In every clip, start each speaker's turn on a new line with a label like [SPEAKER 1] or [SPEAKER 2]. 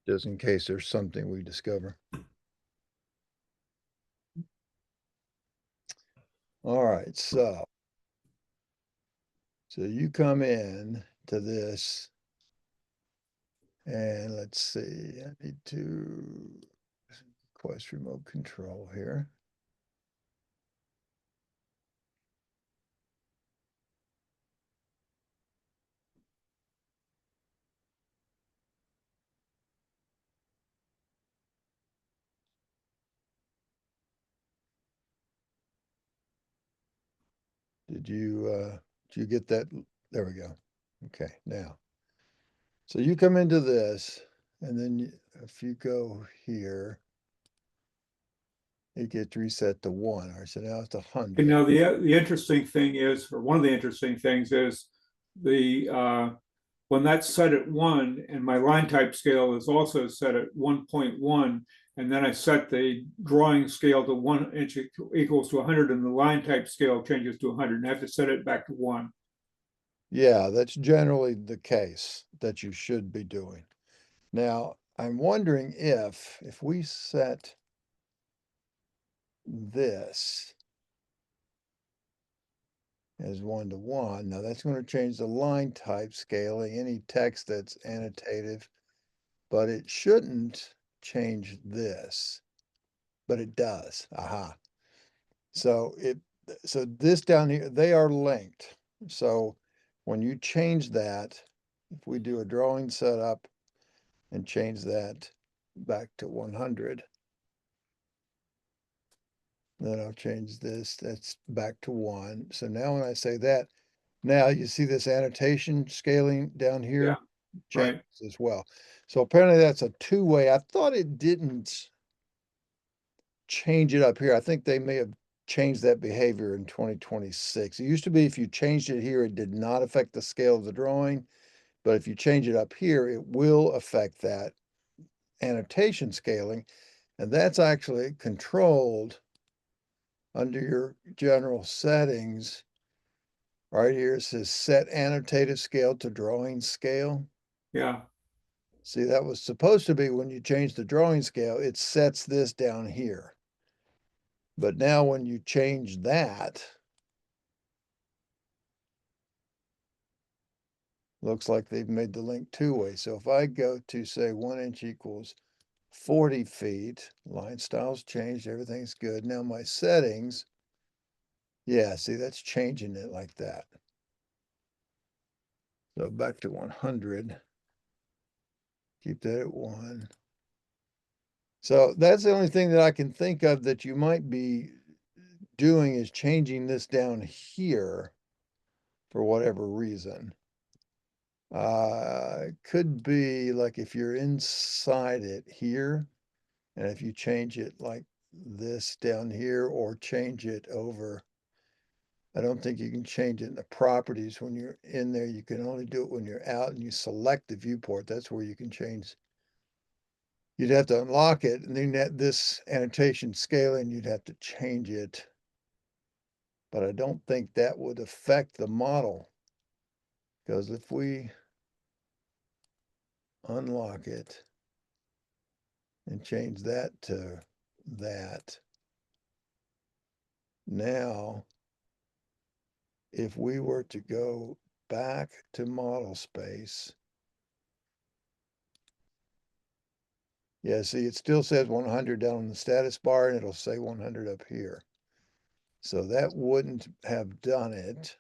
[SPEAKER 1] just in case there's something we discover. All right, so you come in to this, and let's see, I need to request remote control here. Did you get that? There we go. Okay, now. So you come into this, and then if you go here, it gets reset to 1. All right, so now it's
[SPEAKER 2] And
[SPEAKER 1] 100.
[SPEAKER 2] now the interesting thing is, or one of the interesting things is the when that's set at 1 and my line type scale is also set at 1.1, and then I set the drawing scale to 1 inch equals to 100 and the line type scale changes to 100 and I have to set it back to 1.
[SPEAKER 1] Yeah, that's generally the case that you should be doing. Now, I'm wondering if we set this as 1-to-1, now that's going to change the line type scaling, any text that's annotative, but it shouldn't change this, but it does. Aha. So this down here, they are linked. So when you change that, if we do a drawing setup and change that back to 100, then I'll change this, that's back to 1. So now when I say that, now you see this annotation scaling down
[SPEAKER 2] Yeah,
[SPEAKER 1] here changes
[SPEAKER 2] right.
[SPEAKER 1] as well. So apparently that's a two-way. I thought it didn't change it up here. I think they may have changed that behavior in 2026. It used to be if you changed it here, it did not affect the scale of the drawing. But if you change it up here, it will affect that annotation scaling. And that's actually controlled under your general settings. Right here, it says set annotative scale to drawing scale.
[SPEAKER 2] Yeah.
[SPEAKER 1] See, that was supposed to be when you change the drawing scale, it sets this down here. But now when you change that, looks like they've made the link two-way. So if I go to say 1 inch equals 40 feet, line styles changed, everything's good. Now my settings, yeah, see, that's changing it like that. So back to 100, keep that at 1. So that's the only thing that I can think of that you might be doing is changing this down here for whatever reason. It could be like if you're inside it here, and if you change it like this down here or change it over, I don't think you can change it in the properties when you're in there. You can only do it when you're out and you select the viewport. That's where you can change. You'd have to unlock it, and then this annotation scaling, you'd have to change it. But I don't think that would affect the model, because if we unlock it and change that to that, now if we were to go back to model space, yeah, see, it still says 100 down on the status bar and it'll say 100 up here. So that wouldn't have done it.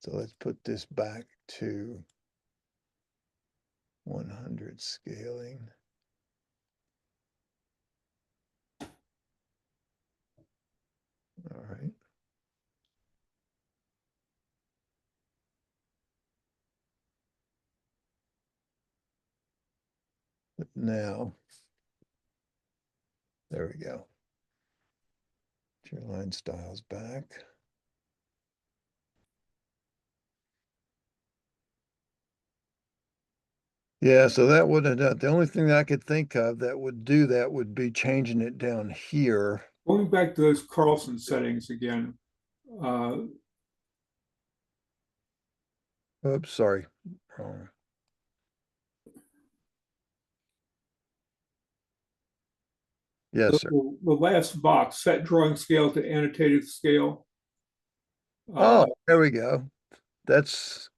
[SPEAKER 1] So let's put this back to 100 scaling. All right. But now, there we go. Get your line styles back. Yeah, so that wouldn't have done. The only thing that I could think of that would do that would be changing it down here.
[SPEAKER 2] Going back to those Carlson settings again. Uh,
[SPEAKER 1] Oops, sorry. Wrong. Yes, sir.
[SPEAKER 2] The last box, set drawing scale to annotated scale.
[SPEAKER 1] Oh,
[SPEAKER 2] Uh,
[SPEAKER 1] there we go. That's,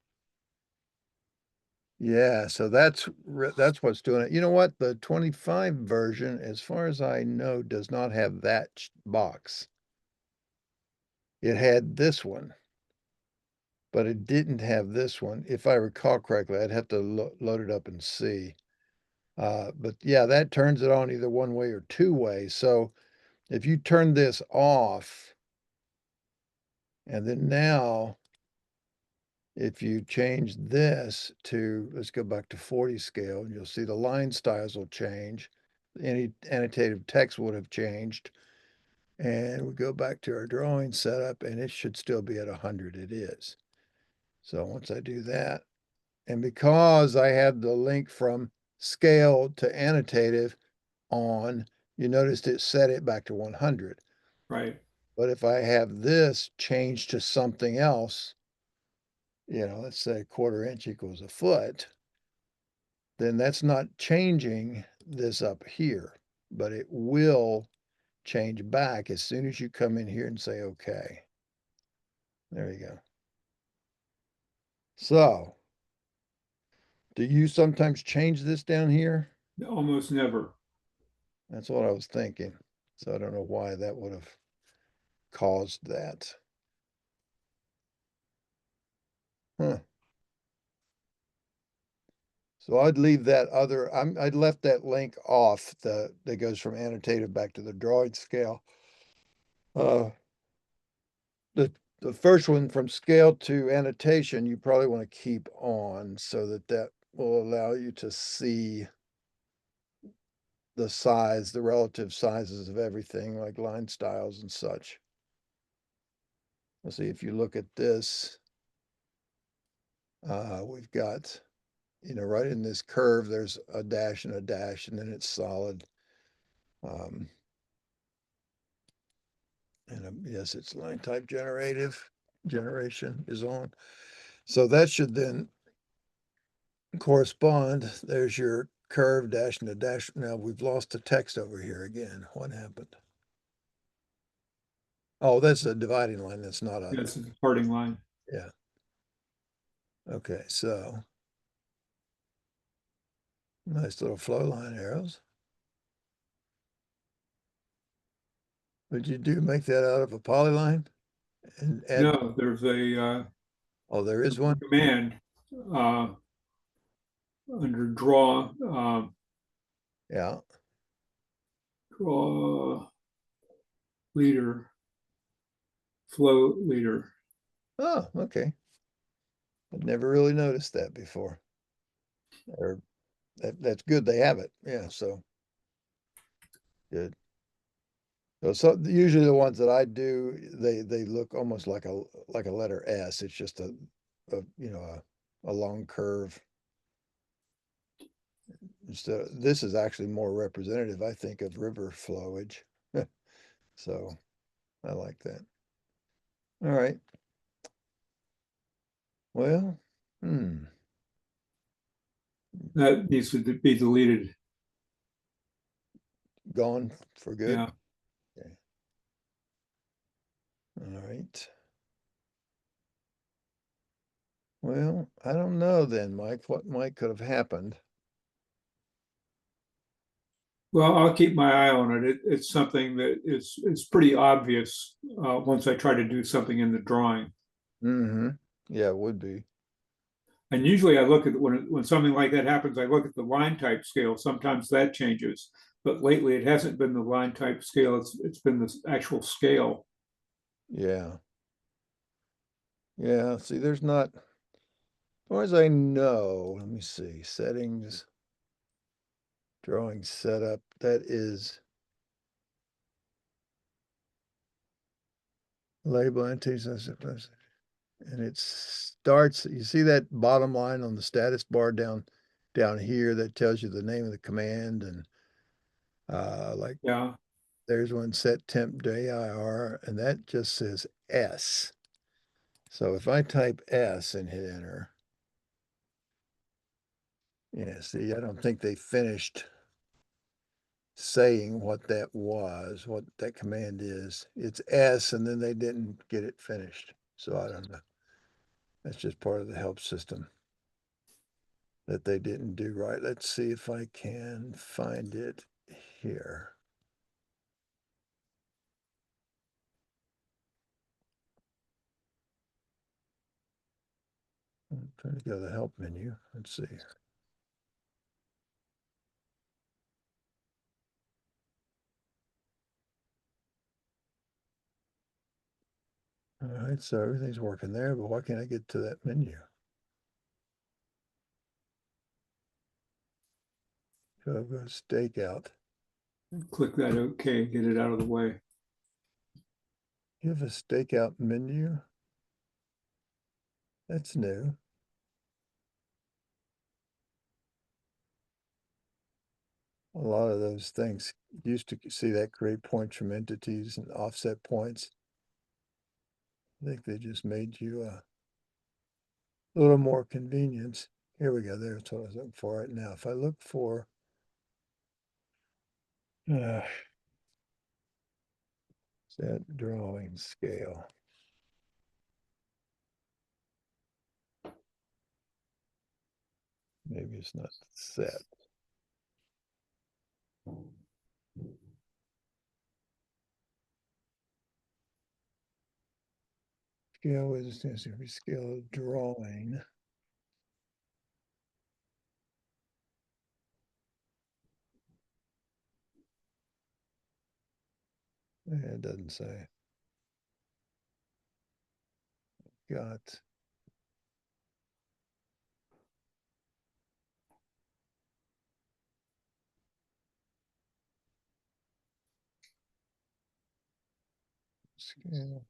[SPEAKER 1] yeah, so that's what's doing it. You know what? The 25 version, as far as I know, does not have that box. It had this one, but it didn't have this one. If I recall correctly, I'd have to load it up and see. But yeah, that turns it on either one way or two ways. So if you turn this off, and then now if you change this to, let's go back to 40 scale, and you'll see the line styles will change. Any annotative text would have changed. And we go back to our drawing setup, and it should still be at 100. It is. So once I do that, and because I had the link from scale to annotative on, you noticed it set it back to 100.
[SPEAKER 2] right.
[SPEAKER 1] But if I have this changed to something else, let's say a quarter inch equals a foot, then that's not changing this up here, but it will change back as soon as you come in here and say, okay. There you go. So, do you sometimes change this down here?
[SPEAKER 2] Almost never.
[SPEAKER 1] That's what I was thinking. So I don't know why that would have caused that. Huh. So I'd leave that other, I'd left that link off that goes from annotative back to the drawing scale. Uh, the the first one from scale to annotation, you probably want to keep on so that that will allow you to see the size, the relative sizes of everything like line styles and such. Let's see if you look at this, we've got, right in this curve, there's a dash and a dash, and then it's solid. Um, and yes, it's line type generation is on. So that should then correspond. There's your curve dash and a dash. Now we've lost the text over here again. What happened? Oh, that's a dividing line. That's not a,
[SPEAKER 2] Yes, it's a parting line.
[SPEAKER 1] yeah. Okay, so nice little flow line arrows. Would you make that out of a polyline and add,
[SPEAKER 2] No, there's
[SPEAKER 1] oh, there is
[SPEAKER 2] a
[SPEAKER 1] one?
[SPEAKER 2] command uh, under draw,
[SPEAKER 1] Yeah.
[SPEAKER 2] draw leader, flow leader.
[SPEAKER 1] Oh, okay. I've never really noticed that before. Or that's good they have it. Yeah, so good. So usually the ones that I do, they look almost like a letter S. It's just a long curve. This is actually more representative, I think, of river flowage. So I like that. All right. Well, hmm,
[SPEAKER 2] That needs to be deleted.
[SPEAKER 1] gone for good.
[SPEAKER 2] Yeah.
[SPEAKER 1] Okay. All right. Well, I don't know then, Mike, what might could have happened.
[SPEAKER 2] Well, I'll keep my eye on it. It's something that it's pretty obvious once I try to do something in the drawing.
[SPEAKER 1] Mm-hmm. Yeah, it would be.
[SPEAKER 2] And usually I look at when something like that happens, I look at the line type scale. Sometimes that changes, but lately it hasn't been the line type scale. It's been the actual scale.
[SPEAKER 1] Yeah. Yeah. See, there's not, as far as I know, let me see, settings, drawing setup, that is label annotation, and it starts, you see that bottom line on the status bar down here that tells you the name of the command and like
[SPEAKER 2] Yeah.
[SPEAKER 1] there's one set temp dir and that just says S. So if I type S and hit enter, yeah, see, I don't think they finished saying what that was, what that command is. It's S, and then they didn't get it finished. So I don't know. That's just part of the help system that they didn't do right. Let's see if I can find it here. I'm trying to go to the help menu. Let's see. All right, so everything's working there, but why can't I get to that menu? So I'll go to stakeout.
[SPEAKER 2] Click that OK, get it out of the way.
[SPEAKER 1] You have a stakeout menu? That's new. A lot of those things used to see that create points from entities and offset points. I think they just made you a little more convenience. Here we go. There's what I was looking for right now. If I look for set drawing scale. Maybe it's not set. Scale is essentially scale drawing. It doesn't say. Got scale.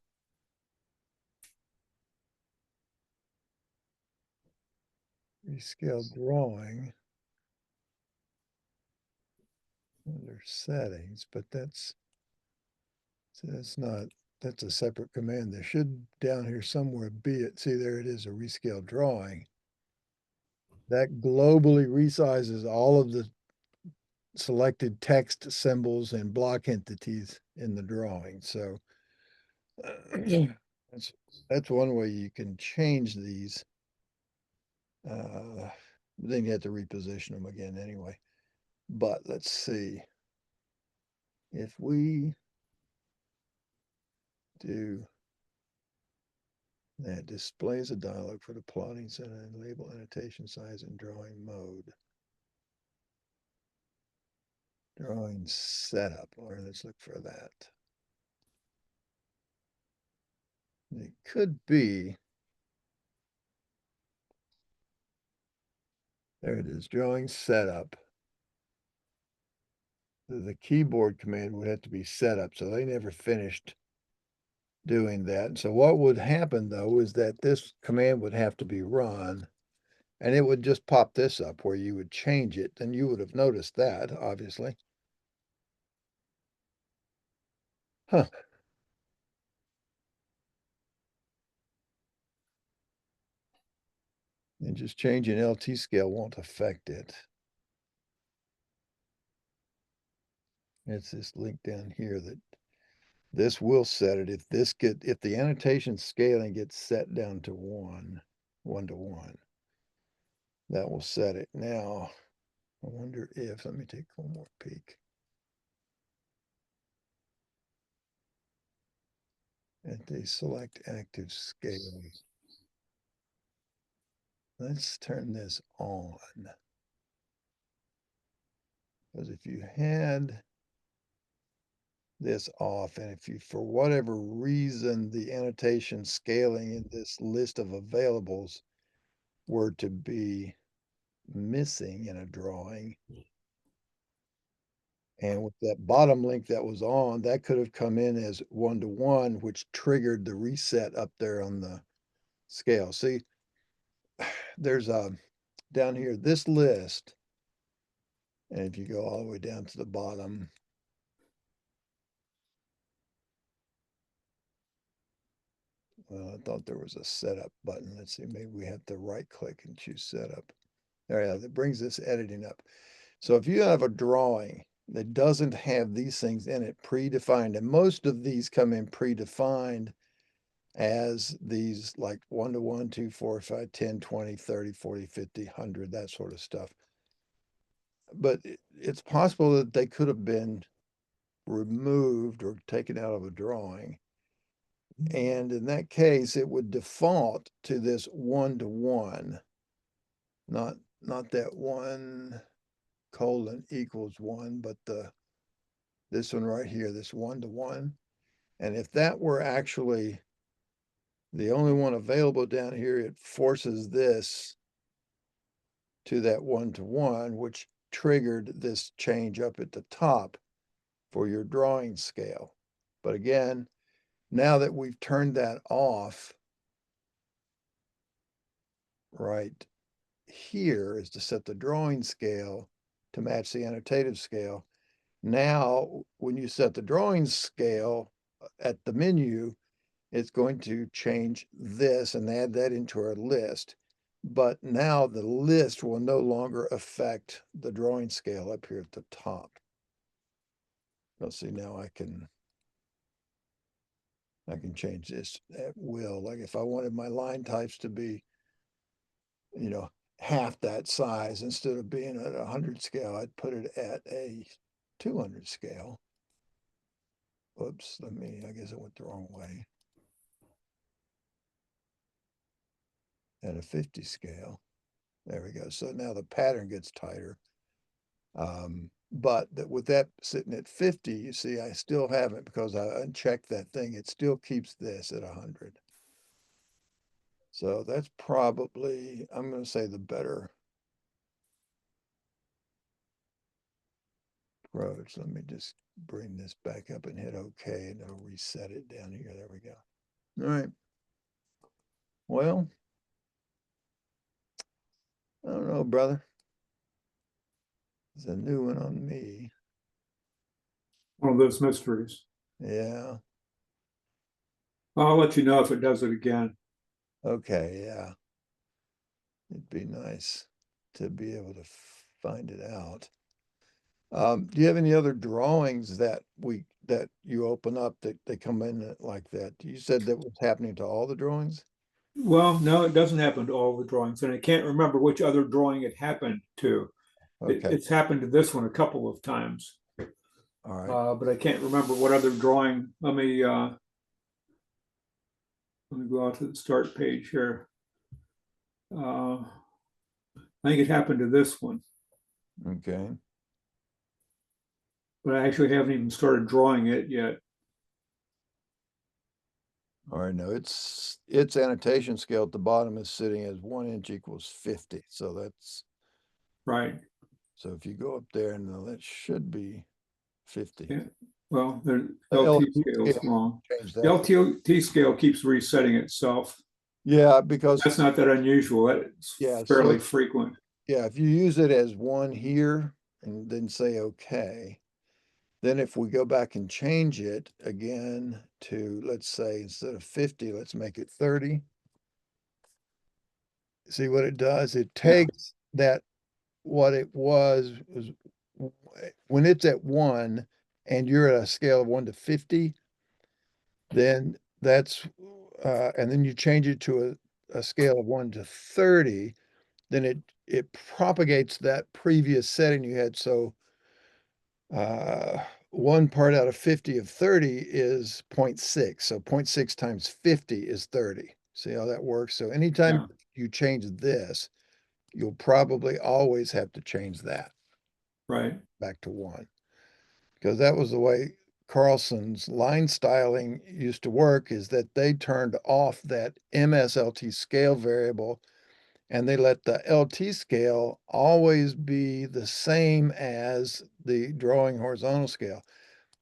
[SPEAKER 1] Rescale drawing under settings, but that's not, that's a separate command. There should down here somewhere be it. See, there it is, a rescale drawing. That globally resizes all of the selected text symbols and block entities in the drawing. So that's that's one way you can change these. Then you have to reposition them again anyway. But let's see. If we do that, displays a dialog for the plotting set and label annotation size and drawing mode. Drawing setup, or let's look for that. It could be, there it is, drawing setup. The keyboard command would have to be setup, so they never finished doing that. So what would happen though is that this command would have to be run, and it would just pop this up where you would change it, and you would have noticed that, obviously. Huh. And just changing LT scale won't affect it. It's this link down here that this will set it. If the annotation scaling gets set down to one to one, that will set it. Now, I wonder if, let me take one more peek at the select active scaling. Let's turn this on. Because if you had this off, and if you, for whatever reason, the annotation scaling in this list of availables were to be missing in a drawing, and with that bottom link that was on, that could have come in as one to one, which triggered the reset up there on the scale. See, there's a down here, this list, and if you go all the way down to the bottom, well, I thought there was a setup button. Let's see, maybe we have to right click and choose setup. There, yeah, that brings this editing up. So if you have a drawing that doesn't have these things in it predefined. And most of these come in predefined as these like 1 to 1, 2, 4, 5, 10, 20, 30, 40, 50, 100, that sort of stuff. But it's possible that they could have been removed or taken out of a drawing. And in that case, it would default to this 1 to 1, not that 1 colon equals 1, but this one right here, this 1 to 1. And if that were actually the only one available down here, it forces this to that 1 to 1, which triggered this change up at the top for your drawing scale. But again, now that we've turned that off, right here is to set the drawing scale to match the annotative scale. Now, when you set the drawing scale at the menu, it's going to change this and add that into our list. But now the list will no longer affect the drawing scale up here at the top. Let's see, now I can change this at will. Like if I wanted my line types to be, you know, half that size, instead of being at 100 scale, I'd put it at a 200 scale. Oops, I guess I went the wrong way. At a 50 scale. There we go. So now the pattern gets tighter. But with that sitting at 50, you see, I still haven't, because I unchecked that thing. It still keeps this at 100. So that's probably, I'm going to say, the better approach. Let me just bring this back up and hit OK, and it'll reset it down here. There we go. All right. Well, I don't know, brother. It's a new one on me.
[SPEAKER 2] One of those mysteries.
[SPEAKER 1] Yeah.
[SPEAKER 2] I'll let you know if it does it again.
[SPEAKER 1] Okay. Yeah. It'd be nice to be able to find it out. Do you have any other drawings that you open up that they come in like that? You said that was happening to all the drawings?
[SPEAKER 2] Well, no, it doesn't happen to all the drawings, and I can't remember which other drawing it happened to.
[SPEAKER 1] Okay.
[SPEAKER 2] It's happened to this one a couple of times,
[SPEAKER 1] All right.
[SPEAKER 2] but I can't remember what other drawing. Let me go out to the start page here. I think it happened to this one,
[SPEAKER 1] Okay.
[SPEAKER 2] but I actually haven't even started drawing it yet.
[SPEAKER 1] All right. No, its annotation scale at the bottom is sitting as 1 inch equals 50. So that's,
[SPEAKER 2] Right.
[SPEAKER 1] so if you go up there, and that should be 50.
[SPEAKER 2] Yeah. Well, the
[SPEAKER 1] The
[SPEAKER 2] LT
[SPEAKER 1] LT
[SPEAKER 2] scale is
[SPEAKER 1] scale,
[SPEAKER 2] wrong.
[SPEAKER 1] change
[SPEAKER 2] The
[SPEAKER 1] that.
[SPEAKER 2] LT scale keeps resetting itself.
[SPEAKER 1] Yeah, because
[SPEAKER 2] That's not that unusual. It's
[SPEAKER 1] yeah, so
[SPEAKER 2] fairly frequent.
[SPEAKER 1] yeah, if you use it as 1 here and then say okay, then if we go back and change it again to, let's say, instead of 50, let's make it 30. See what it does? It
[SPEAKER 2] Yeah.
[SPEAKER 1] takes that, what it was when it's at 1 and you're at a scale of 1 to 50, then that's, and then you change it to a scale of 1 to 30, then it propagates that previous setting you had. So one part out of 50 of 30 is 0.6. So 0.6 times 50 is 30. See how that works? So anytime
[SPEAKER 2] Yeah.
[SPEAKER 1] you change this, you'll probably always have to change that
[SPEAKER 2] Right.
[SPEAKER 1] back to 1, because that was the way Carlson's line styling used to work, is that they turned off that MSLT scale variable and they let the LT scale always be the same as the drawing horizontal scale.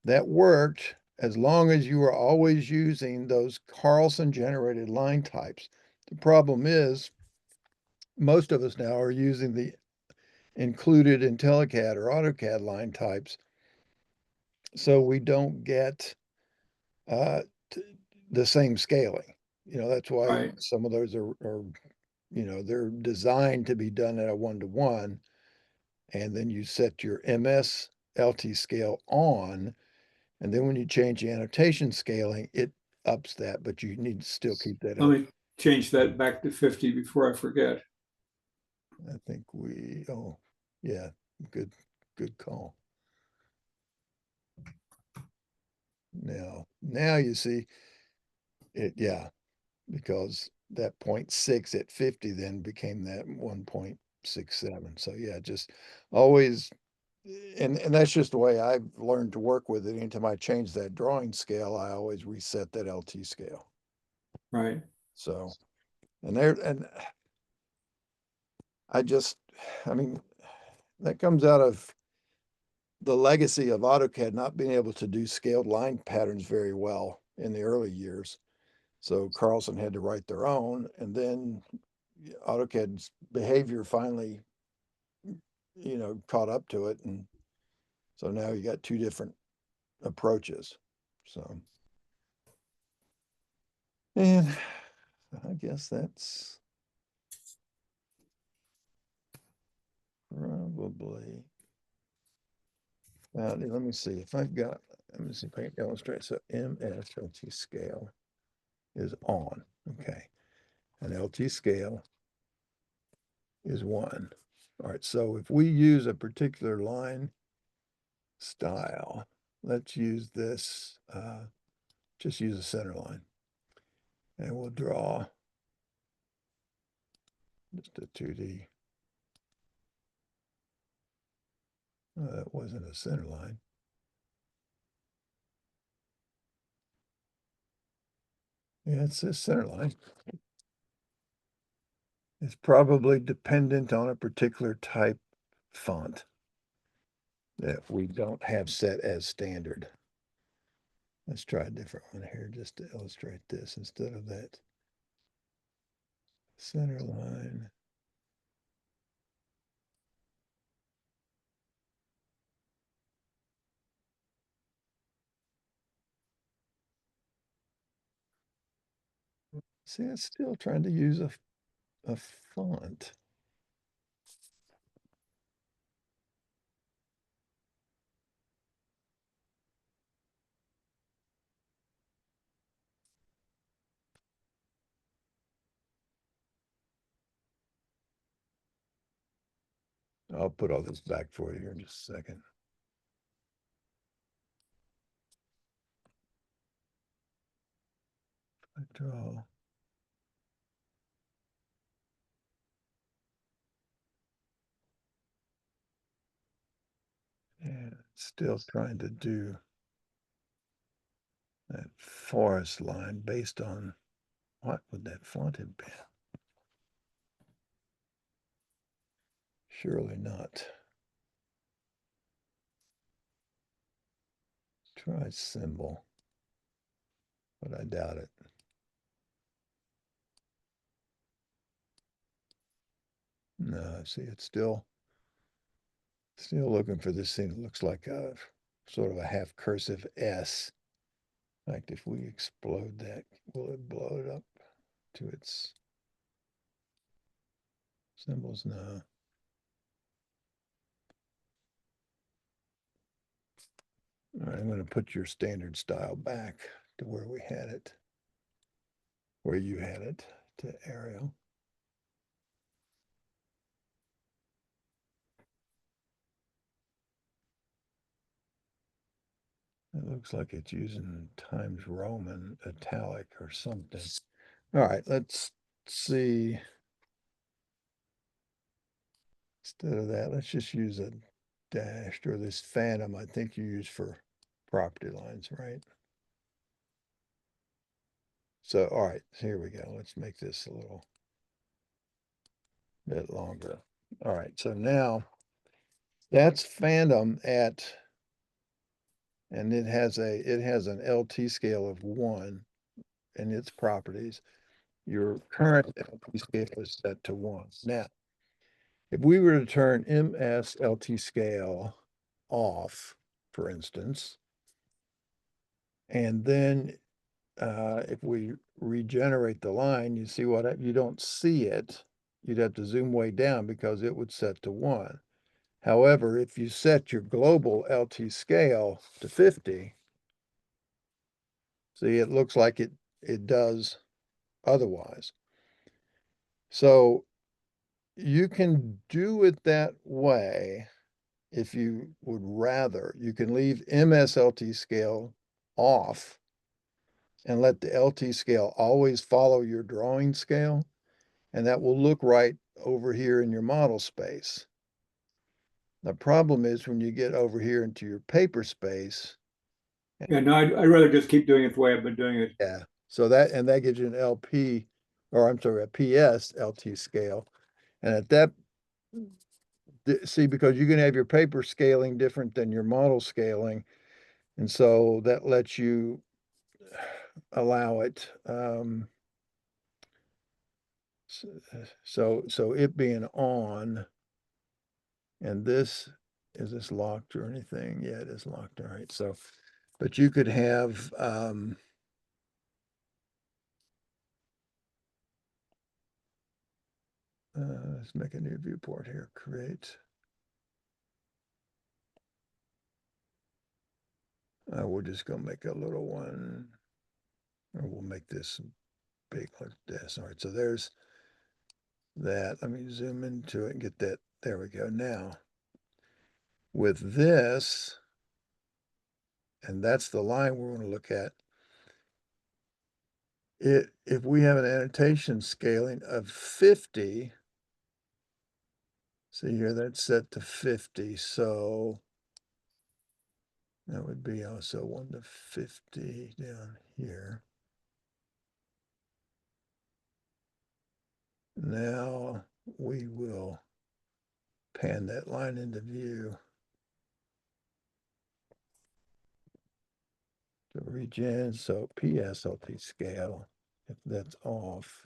[SPEAKER 1] That worked as long as you were always using those Carlson generated line types. The problem is most of us now are using the included IntelliCAD or AutoCAD line types, so we don't get uh, the same scaling. That's why
[SPEAKER 2] Right.
[SPEAKER 1] some of those are they're designed to be done at a 1 to 1, and then you set your MS LT scale on, and then when you change the annotation scaling, it ups that, but you need to still keep that
[SPEAKER 2] Let
[SPEAKER 1] up.
[SPEAKER 2] me change that back to 50 before I forget.
[SPEAKER 1] I think oh, yeah, good call. Now you see it, yeah, because that 0.6 at 50 then became that 1.67. So yeah, just always, and that's just the way I've learned to work with it. Anytime I change that drawing scale, I always reset that LT scale.
[SPEAKER 2] Right.
[SPEAKER 1] So, and I just, I mean, that comes out of the legacy of AutoCAD not being able to do scaled line patterns very well in the early years. So Carlson had to write their own, and then AutoCAD's behavior finally, caught up to it, and so now you got two different approaches. So, and I guess that's probably. Let me see if I've got. Let me see if I can illustrate. So MSLT scale is on. Okay, and LT scale is 1. All right, so if we use a particular line style, let's use this, just use a center line. And we'll draw just a 2D. That wasn't a center line. Yeah, it's a center line. It's probably dependent on a particular type font that we don't have set as standard. Let's try a different one here just to illustrate this instead of that center line. See, it's still trying to use a font. I'll put all this back for you here in just a second. I draw. And still trying to do that forest line based on what would that font have been? Surely not. Try symbol, but I doubt it. No, see, it's still looking for this thing that looks like a sort of a half cursive S. In fact, if we explode that, will it blow it up to its symbols? No. All right, I'm going to put your standard style back to where we had it, where you had it, to Arial. It looks like it's using Times Roman italic or something. All right, let's see. Instead of that, let's just use a dashed or this phantom I think you use for property lines, right? So, all right, here we go. Let's make this a little bit longer. All right, so now that's phantom at, and it has an LT scale of 1 in its properties. Your current LT scale is set to 1. Now, if we were to turn MS LT scale off, for instance, and then if we regenerate the line, you see what you don't see it. You'd have to zoom way down because it would set to 1. However, if you set your global LT scale to 50, see, it looks like it does otherwise. So you can do it that way if you would rather. You can leave MSLT scale off and let the LT scale always follow your drawing scale, and that will look right over here in your model space. The problem is when you get over here into your paper space,
[SPEAKER 2] Yeah, no, I'd rather just keep doing it the way I've been doing it.
[SPEAKER 1] yeah, so that gives you an LP, or I'm sorry, a PS LT scale. And at that, see, because you can have your paper scaling different than your model scaling, and so that lets you allow it. So it being on, and is this locked or anything? Yeah, it is locked. All right. So, but you could have, let's make a new viewport here. Create. We're just gonna make a little one, or we'll make this big like this. All right. So there's that. Let me zoom into it and get that. There we go. Now with this, and that's the line we're going to look at. If we have an annotation scaling of 50, see here, that's set to 50. So that would be also 1 to 50 down here. Now we will pan that line into view. So regen, so PSLT scale, if that's off,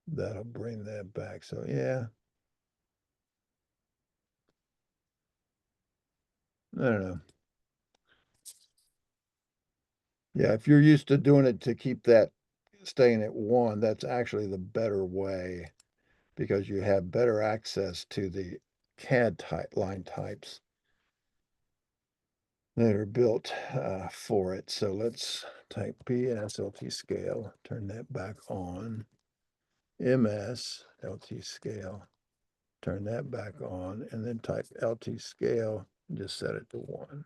[SPEAKER 1] that'll bring that back. So yeah, I don't know. Yeah, if you're used to doing it to keep that staying at 1, that's actually the better way because you have better access to the CAD type line types that are built for it. So let's type PSLT scale, turn that back on. MS LT scale, turn that back on, and then type LT scale, and just set it to 1.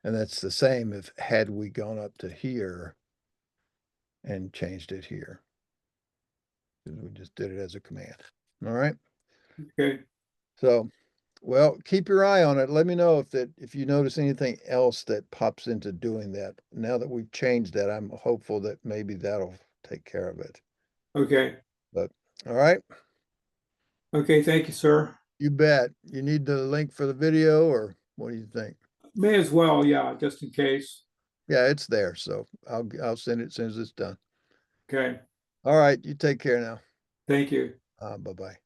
[SPEAKER 1] And that's the same if had we gone up to here and changed it here. We just did it as a command. All right.
[SPEAKER 2] Okay.
[SPEAKER 1] So, well, keep your eye on it. Let me know if you notice anything else that pops into doing that. Now that we've changed that, I'm hopeful that maybe that'll take care of it.
[SPEAKER 2] Okay.
[SPEAKER 1] But all right,
[SPEAKER 2] Okay. Thank you, sir.
[SPEAKER 1] you bet. You need the link for the video, or what do you think?
[SPEAKER 2] May as well. Yeah, just in case.
[SPEAKER 1] Yeah, it's there. So I'll send it as soon as it's done.
[SPEAKER 2] Okay.
[SPEAKER 1] All right, you take care now.
[SPEAKER 2] Thank you.
[SPEAKER 1] Bye bye.